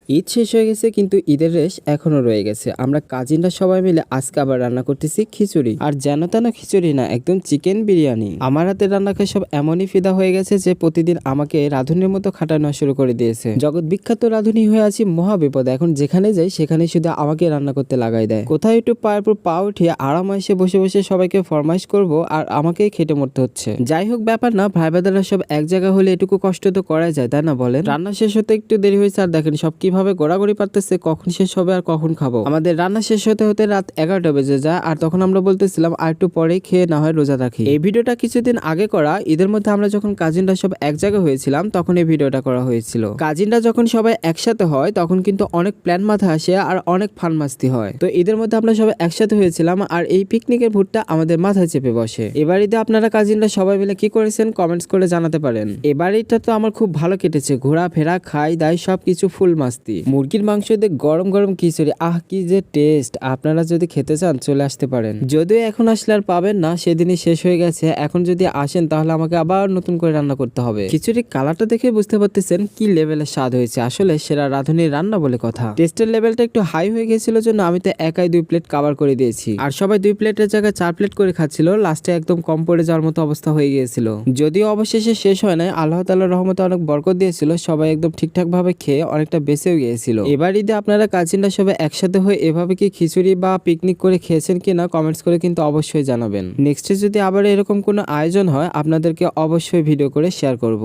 ঈদ শেষ হয়ে গেছে কিন্তু ঈদের রেশ এখনো রয়ে গেছে। আমরা কাজিনরা সবাই মিলে আজকে আবার রান্না করতেছি খিচুড়ি, আর যেন তেন খিচুড়ি না, একদম চিকেন বিরিয়ানি। আমার হাতের রান্না খেয়ে সব এমনই ফিদা হয়ে গেছে যে প্রতিদিন আমাকে রাঁধুনির মতো খাটানো শুরু করে দিয়েছে। জগৎ বিখ্যাত রাঁধুনি হয়ে আছি মহা বিপদ। এখন যেখানে যাই সেখানে শুধু আমাকে রান্না করতে লাগাই দেয়। কোথাও একটু পায়ের পর পা উঠিয়ে আরাম এসে বসে বসে সবাইকে ফরমাইশ করব আর আমাকেই খেটে মরতে হচ্ছে। যাই হোক, ব্যাপার না, ভাই বেদারা সব এক জায়গা হলে এটুকু কষ্ট তো করা যায়, তাই না বলেন? রান্না শেষ হতে একটু দেরি হয়েছে আর দেখেন সব কিভাবে গোড়াগড়ি পারতেছে কখন শেষ হবে আর কখন খাবো। আমাদের রান্না শেষ হতে হতে রাত 11টা বেজে যায়, আর তখন আমরা বলতেছিলাম আর একটু পরে খেয়ে না হয় রোজা রাখি। এই ভিডিওটা কিছুদিন আগে করা, ঈদের মধ্যে আমরা যখন কাজিনরা সব এক জায়গায় হয়েছিলাম তখন এই ভিডিওটা করা হয়েছিল। কাজিনরা যখন সবাই একসাথে হয় তখন কিন্তু অনেক প্ল্যান মাথায় আসে আর অনেক ফান মাস্তি হয়। তো ঈদের মধ্যে আমরা সবাই একসাথে হয়েছিলাম আর এই পিকনিকের ভূতটা আমাদের মাথায় চেপে বসে। এবার ঈদে আপনারা কাজিনরা সবাই মিলে কি করেছেন কমেন্টস করে জানাতে পারেন। এবার ঈদটা তো আমার খুব ভালো কেটেছে, ঘোরাফেরা, খাই দাই সবকিছু ফুল মাস্তি। মুরগির মাংস দিয়ে গরম গরম খিচুড়ি, আহ কি যে টেস্ট! আপনারা যদি খেতে চান চলে আসতে পারেন, যদিও এখন আসলে আর পাবেন না, সেদিনই শেষ হয়ে গেছে। এখন যদি আসেন তাহলে আমাকে আবার নতুন করে রান্না করতে হবে। খিচুড়ির কালারটা দেখে বুঝতে পারতেছেন কি লেভেলের স্বাদ হয়েছে। আসলে সেরা রাঁধুনির রান্না বলে কথা। টেস্টের লেভেলটা একটু হাই হয়ে গেছিল জন্য আমি তো একাই 2 প্লেট কভার করে দিয়েছি, আর সবাই 2 প্লেটের জায়গায় 4 প্লেট করে খাচ্ছিল। লাস্টে একদম কম পড়ে যাওয়ার মতো অবস্থা হয়ে গিয়েছিল। যদিও অবশেষে শেষ হয় নাই, আল্লাহ তাআলার রহমতে অনেক বরকত দিয়েছিল। সবাই একদম ঠিকঠাক ভাবে খেয়ে অনেকটা বেঁচেও গিয়েছিল। এবার ঈদে আপনারা কাজিনরা সবাই একসাথে হয়ে এভাবে কি খিচুড়ি বা পিকনিক করে খেয়েছেন কিনা কমেন্টস করে কিন্তু অবশ্যই জানাবেন। নেক্সটে যদি আবার এরকম কোনো আয়োজন হয় আপনাদেরকে অবশ্যই ভিডিও করে শেয়ার করব।